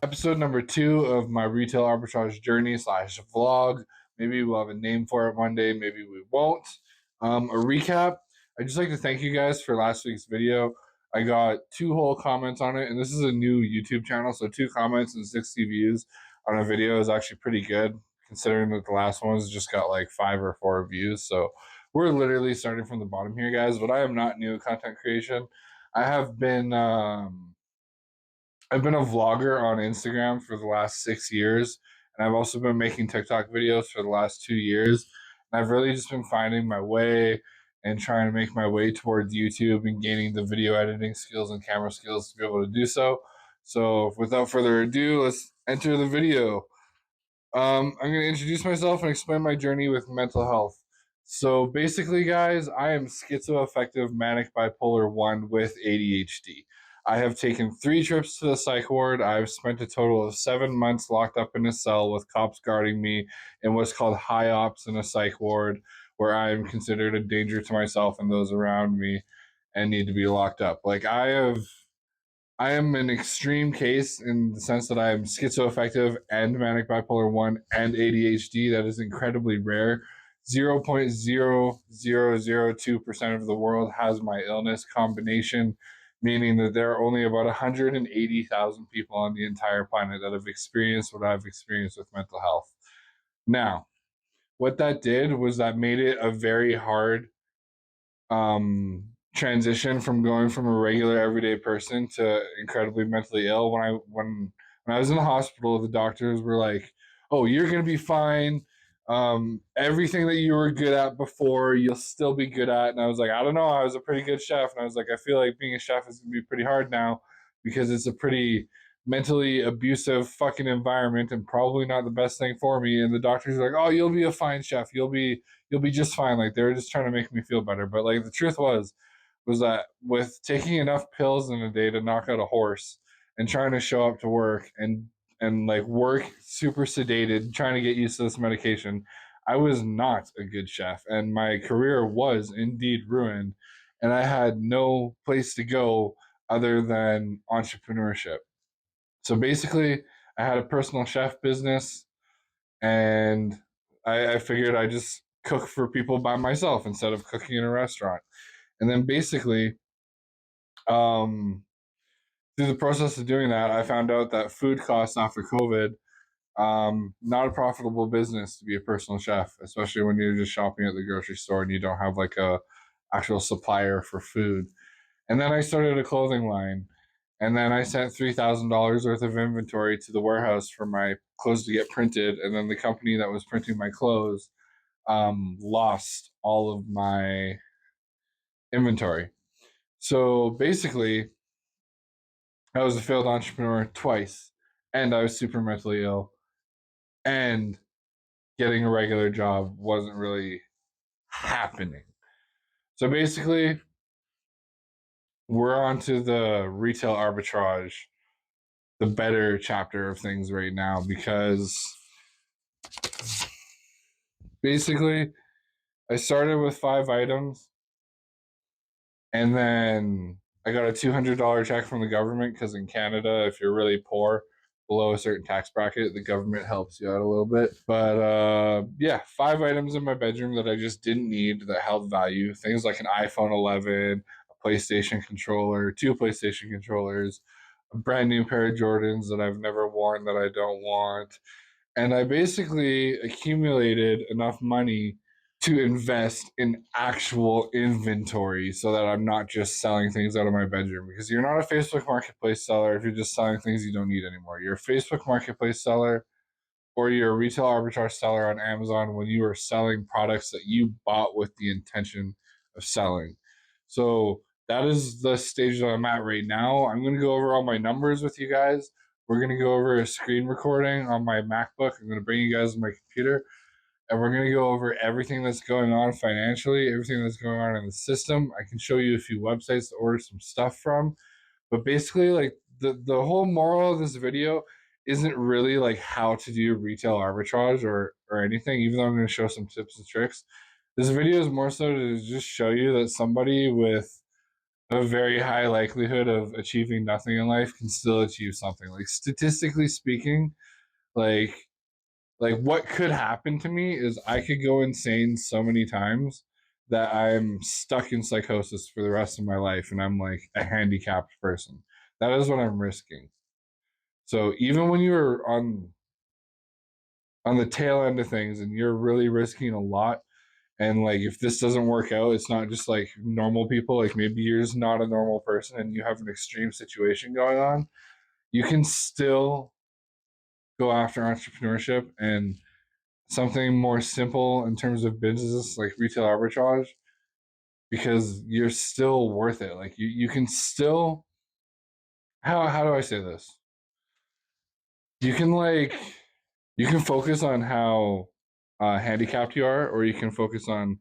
Episode number 2 of my retail arbitrage journey slash vlog. Maybe we'll have a name for it one day, maybe we won't. A recap. I'd just like to thank you guys for last week's video. I got 2 whole comments on it, and this is a new YouTube channel, so 2 comments and 60 views on a video is actually pretty good, considering that the last one's just got like 5 or 4 views. So we're literally starting from the bottom here, guys, but I am not new at content creation. I have been I've been a vlogger on Instagram for the last 6 years, and I've also been making TikTok videos for the last 2 years. And I've really just been finding my way and trying to make my way towards YouTube and gaining the video editing skills and camera skills to be able to do so. So, without further ado, let's enter the video. I'm going to introduce myself and explain my journey with mental health. So basically, guys, I am schizoaffective manic bipolar 1 with ADHD. I have taken 3 trips to the psych ward. I've spent a total of 7 months locked up in a cell with cops guarding me in what's called high ops in a psych ward, where I am considered a danger to myself and those around me and need to be locked up. I am an extreme case in the sense that I am schizoaffective and manic bipolar 1 and ADHD. That is incredibly rare. 0.0002% of the world has my illness combination, meaning that there are only about 180,000 people on the entire planet that have experienced what I've experienced with mental health. Now, what that did was that made it a very hard transition from going from a regular everyday person to incredibly mentally ill. When I was in the hospital, the doctors were like, "Oh, you're gonna be fine. Everything that you were good at before, you'll still be good at." And I was like, "I don't know. I was a pretty good chef." And I was like, "I feel like being a chef is gonna be pretty hard now because it's a pretty mentally abusive fucking environment and probably not the best thing for me." And the doctors were like, "Oh, you'll be a fine chef. You'll be just fine." Like they were just trying to make me feel better. But like the truth was that with taking enough pills in a day to knock out a horse and trying to show up to work and like work super sedated, trying to get used to this medication, I was not a good chef and my career was indeed ruined and I had no place to go other than entrepreneurship. So basically, I had a personal chef business and I figured I just cook for people by myself instead of cooking in a restaurant. And then basically, um, through the process of doing that, I found out that food costs after COVID, not a profitable business to be a personal chef, especially when you're just shopping at the grocery store and you don't have like a actual supplier for food. And then I started a clothing line. And then I sent $3,000 worth of inventory to the warehouse for my clothes to get printed. And then the company that was printing my clothes lost all of my inventory. So basically, I was a failed entrepreneur twice, and I was super mentally ill, and getting a regular job wasn't really happening. So basically, we're on to the retail arbitrage, the better chapter of things right now, because basically, I started with 5 items, and then I got a $200 check from the government because in Canada, if you're really poor, below a certain tax bracket, the government helps you out a little bit. But yeah, 5 items in my bedroom that I just didn't need that held value. Things like an iPhone 11, a PlayStation controller, 2 PlayStation controllers, a brand new pair of Jordans that I've never worn that I don't want. And I basically accumulated enough money to invest in actual inventory so that I'm not just selling things out of my bedroom. Because you're not a Facebook marketplace seller if you're just selling things you don't need anymore. You're a Facebook marketplace seller or you're a retail arbitrage seller on Amazon when you are selling products that you bought with the intention of selling. So that is the stage that I'm at right now. I'm going to go over all my numbers with you guys. We're going to go over a screen recording on my MacBook. I'm going to bring you guys my computer and we're going to go over everything that's going on financially, everything that's going on in the system. I can show you a few websites to order some stuff from. But basically, like the whole moral of this video isn't really like how to do retail arbitrage or anything, even though I'm going to show some tips and tricks. This video is more so to just show you that somebody with a very high likelihood of achieving nothing in life can still achieve something. Like statistically speaking, like what could happen to me is I could go insane so many times that I'm stuck in psychosis for the rest of my life and I'm like a handicapped person. That is what I'm risking. So even when you're on the tail end of things and you're really risking a lot, and like if this doesn't work out, it's not just like normal people, like maybe you're just not a normal person and you have an extreme situation going on, you can still go after entrepreneurship and something more simple in terms of business like retail arbitrage, because you're still worth it. Like you can still, how do I say this? You can like you can focus on how handicapped you are, or you can focus on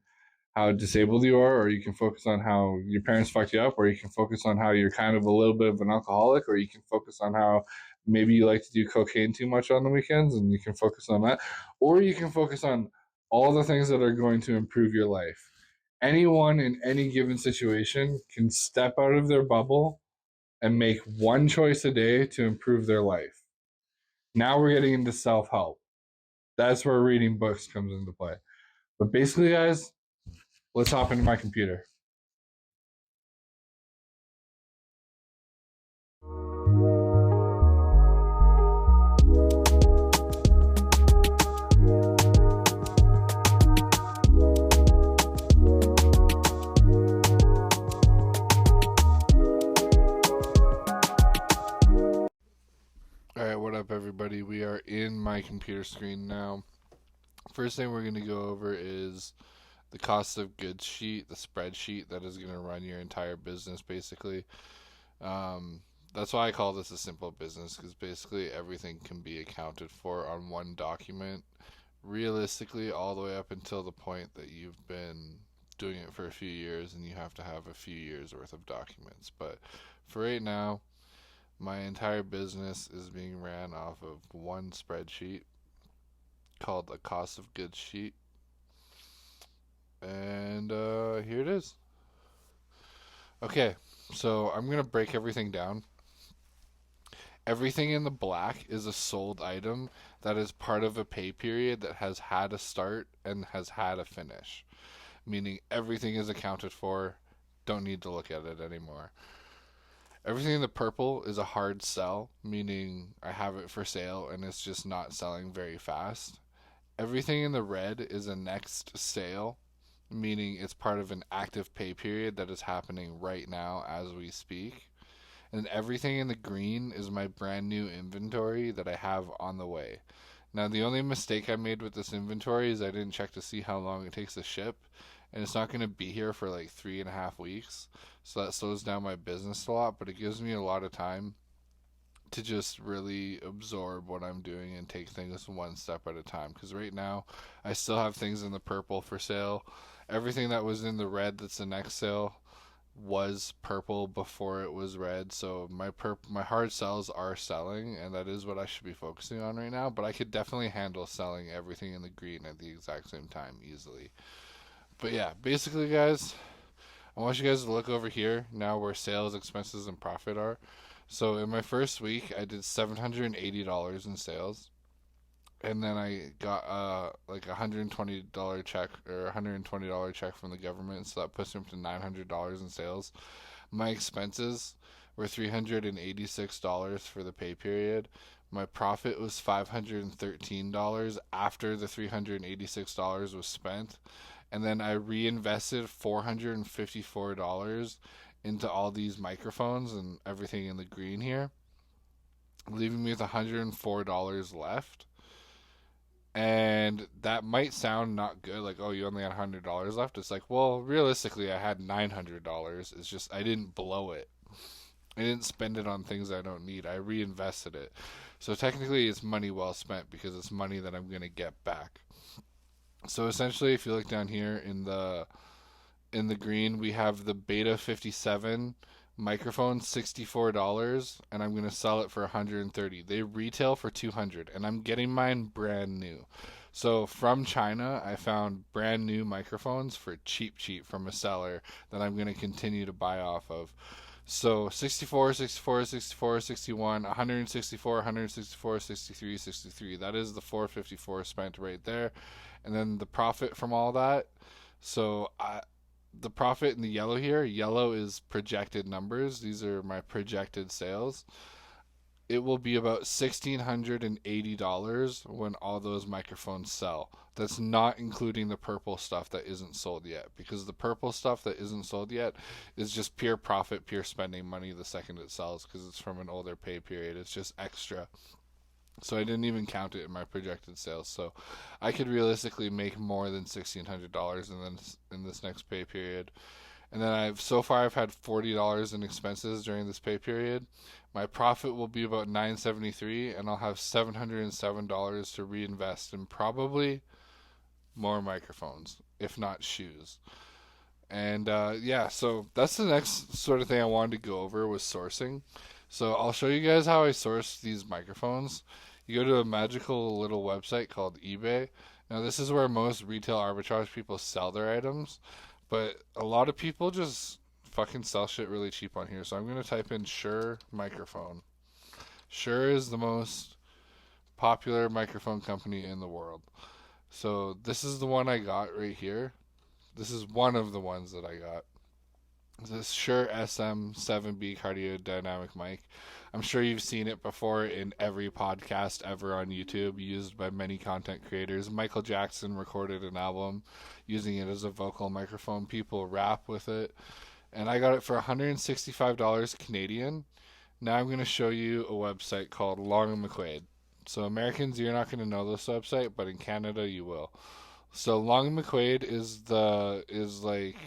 how disabled you are, or you can focus on how your parents fucked you up, or you can focus on how you're kind of a little bit of an alcoholic, or you can focus on how maybe you like to do cocaine too much on the weekends and you can focus on that, or you can focus on all the things that are going to improve your life. Anyone in any given situation can step out of their bubble and make one choice a day to improve their life. Now we're getting into self help. That's where reading books comes into play. But basically, guys, let's hop into my computer. All right, what up, everybody? We are in my computer screen now. First thing we're going to go over is the cost of goods sheet, the spreadsheet that is going to run your entire business, basically. That's why I call this a simple business, because basically everything can be accounted for on one document, realistically, all the way up until the point that you've been doing it for a few years and you have to have a few years worth of documents. But for right now, my entire business is being ran off of one spreadsheet called a cost of goods sheet. And here it is. Okay, so I'm going to break everything down. Everything in the black is a sold item that is part of a pay period that has had a start and has had a finish, meaning everything is accounted for. Don't need to look at it anymore. Everything in the purple is a hard sell, meaning I have it for sale and it's just not selling very fast. Everything in the red is a next sale, meaning it's part of an active pay period that is happening right now as we speak. And everything in the green is my brand new inventory that I have on the way. Now, the only mistake I made with this inventory is I didn't check to see how long it takes to ship, and it's not going to be here for like 3.5 weeks. So that slows down my business a lot, but it gives me a lot of time to just really absorb what I'm doing and take things one step at a time. Because right now, I still have things in the purple for sale. Everything that was in the red that's the next sale was purple before it was red. So my hard sells are selling, and that is what I should be focusing on right now. But I could definitely handle selling everything in the green at the exact same time easily. But yeah, basically, guys, I want you guys to look over here now where sales, expenses, and profit are. So in my first week, I did $780 in sales, and then I got like $120 check or $120 check from the government, so that puts me up to $900 in sales. My expenses were $386 for the pay period. My profit was $513 after the $386 was spent, and then I reinvested $454 into all these microphones and everything in the green here, leaving me with $104 left. And that might sound not good, like, oh, you only had $100 left. It's like, well, realistically, I had $900. It's just I didn't blow it. I didn't spend it on things I don't need. I reinvested it. So technically, it's money well spent because it's money that I'm going to get back. So essentially, if you look down here in the green, we have the Beta 57 microphone, $64, and I'm going to sell it for $130. They retail for $200, and I'm getting mine brand new. So from China, I found brand new microphones for cheap from a seller that I'm going to continue to buy off of. So 64, 64, 64, 61, 164, 164, 63, 63. That is the 454 spent right there. And then the profit from all that. So the profit in the yellow here, yellow is projected numbers. These are my projected sales. It will be about $1,680 when all those microphones sell. That's not including the purple stuff that isn't sold yet, because the purple stuff that isn't sold yet is just pure profit, pure spending money the second it sells, because it's from an older pay period. It's just extra. So I didn't even count it in my projected sales. So I could realistically make more than $1,600 in this next pay period. And then I've had $40 in expenses during this pay period. My profit will be about $973, and I'll have $707 to reinvest in probably more microphones, if not shoes. And yeah, so that's the next sort of thing I wanted to go over was sourcing. So I'll show you guys how I source these microphones. You go to a magical little website called eBay. Now this is where most retail arbitrage people sell their items, but a lot of people just fucking sell shit really cheap on here. So I'm gonna type in Shure microphone. Shure is the most popular microphone company in the world. So this is the one I got right here. This is one of the ones that I got. This Shure SM7B cardiodynamic mic. I'm sure you've seen it before in every podcast ever on YouTube, used by many content creators. Michael Jackson recorded an album using it as a vocal microphone. People rap with it. And I got it for $165 Canadian. Now I'm going to show you a website called Long and McQuaid. So Americans, you're not going to know this website, but in Canada you will. So Long and McQuaid is like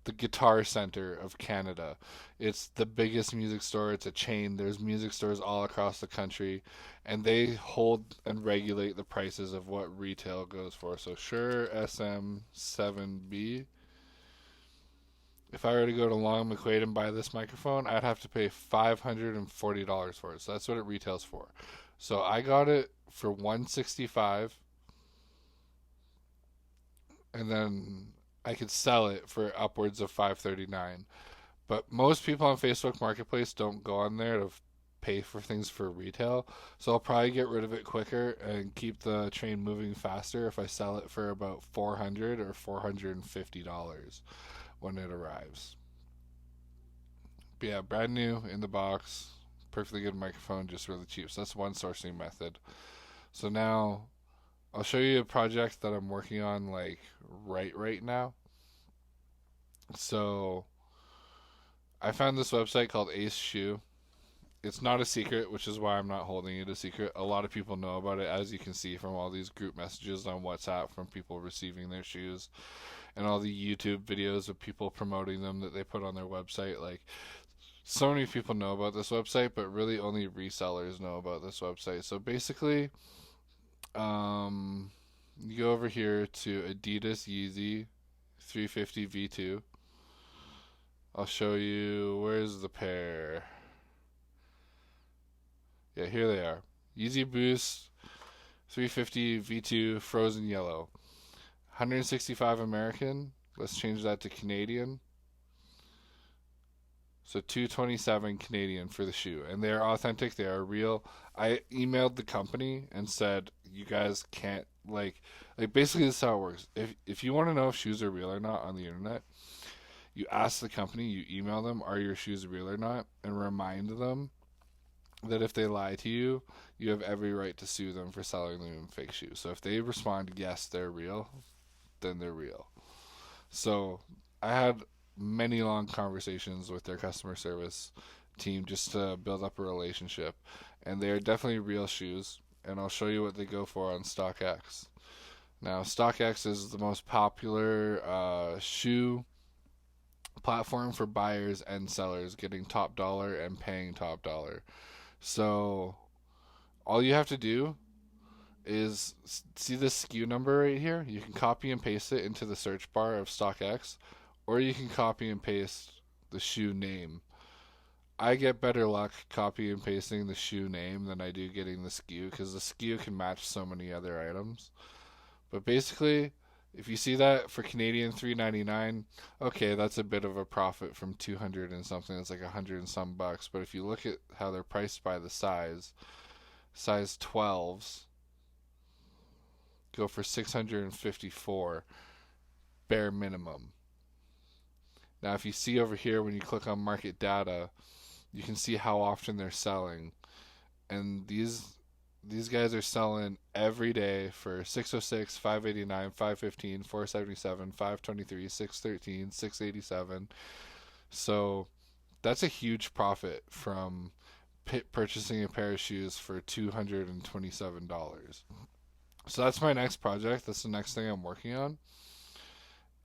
the Guitar Center of Canada. It's the biggest music store. It's a chain. There's music stores all across the country, and they hold and regulate the prices of what retail goes for. So Shure SM7B. If I were to go to Long McQuaid and buy this microphone, I'd have to pay $540 for it. So that's what it retails for. So I got it for $165, and then I could sell it for upwards of $539. But most people on Facebook Marketplace don't go on there to pay for things for retail. So I'll probably get rid of it quicker and keep the train moving faster if I sell it for about $400 or $450 when it arrives. But yeah, brand new in the box, perfectly good microphone, just really cheap. So that's one sourcing method. So now I'll show you a project that I'm working on like right now. So I found this website called Ace Shoe. It's not a secret, which is why I'm not holding it a secret. A lot of people know about it, as you can see from all these group messages on WhatsApp from people receiving their shoes, and all the YouTube videos of people promoting them that they put on their website. Like, so many people know about this website, but really only resellers know about this website. So basically, you go over here to Adidas Yeezy 350 V2. I'll show you, where's the pair? Yeah, here they are. Yeezy Boost 350 V2 frozen yellow. 165 American. Let's change that to Canadian. So 227 Canadian for the shoe. And they are authentic, they are real. I emailed the company and said, you guys can't like basically this is how it works. If you want to know if shoes are real or not on the internet, you ask the company, you email them, are your shoes real or not, and remind them that if they lie to you, you have every right to sue them for selling them fake shoes. So if they respond, yes, they're real, then they're real. So I had many long conversations with their customer service team just to build up a relationship, and they are definitely real shoes, and I'll show you what they go for on StockX. Now, StockX is the most popular shoe platform for buyers and sellers getting top dollar and paying top dollar. So all you have to do is see this SKU number right here. You can copy and paste it into the search bar of StockX, or you can copy and paste the shoe name. I get better luck copy and pasting the shoe name than I do getting the SKU, because the SKU can match so many other items. But basically, if you see that for Canadian 3.99, okay, that's a bit of a profit from 200 and something. It's like 100 and some bucks. But if you look at how they're priced by the size 12s go for 654 bare minimum. Now, if you see over here when you click on market data, you can see how often they're selling, and these guys are selling every day for 606, 589, 515, 477, 523, 613, 687. So that's a huge profit from purchasing a pair of shoes for $227. So that's my next project. That's the next thing I'm working on.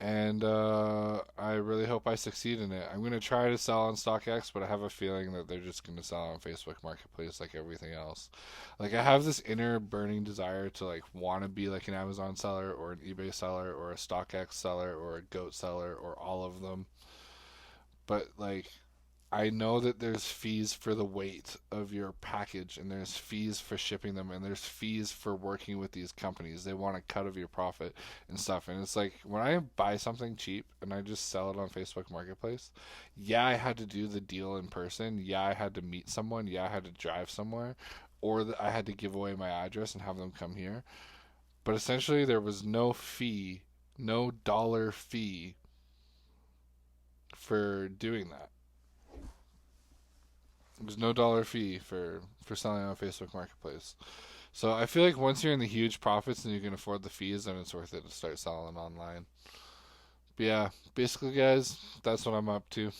And I really hope I succeed in it. I'm going to try to sell on StockX, but I have a feeling that they're just going to sell on Facebook Marketplace like everything else. Like, I have this inner burning desire to like want to be like an Amazon seller or an eBay seller or a StockX seller or a Goat seller or all of them. But like, I know that there's fees for the weight of your package, and there's fees for shipping them, and there's fees for working with these companies. They want a cut of your profit and stuff. And it's like when I buy something cheap and I just sell it on Facebook Marketplace, yeah, I had to do the deal in person. Yeah, I had to meet someone. Yeah, I had to drive somewhere, or I had to give away my address and have them come here. But essentially, there was no fee, no dollar fee for doing that. There's no dollar fee for selling on Facebook Marketplace. So I feel like once you're in the huge profits and you can afford the fees, then it's worth it to start selling online. But yeah, basically, guys, that's what I'm up to.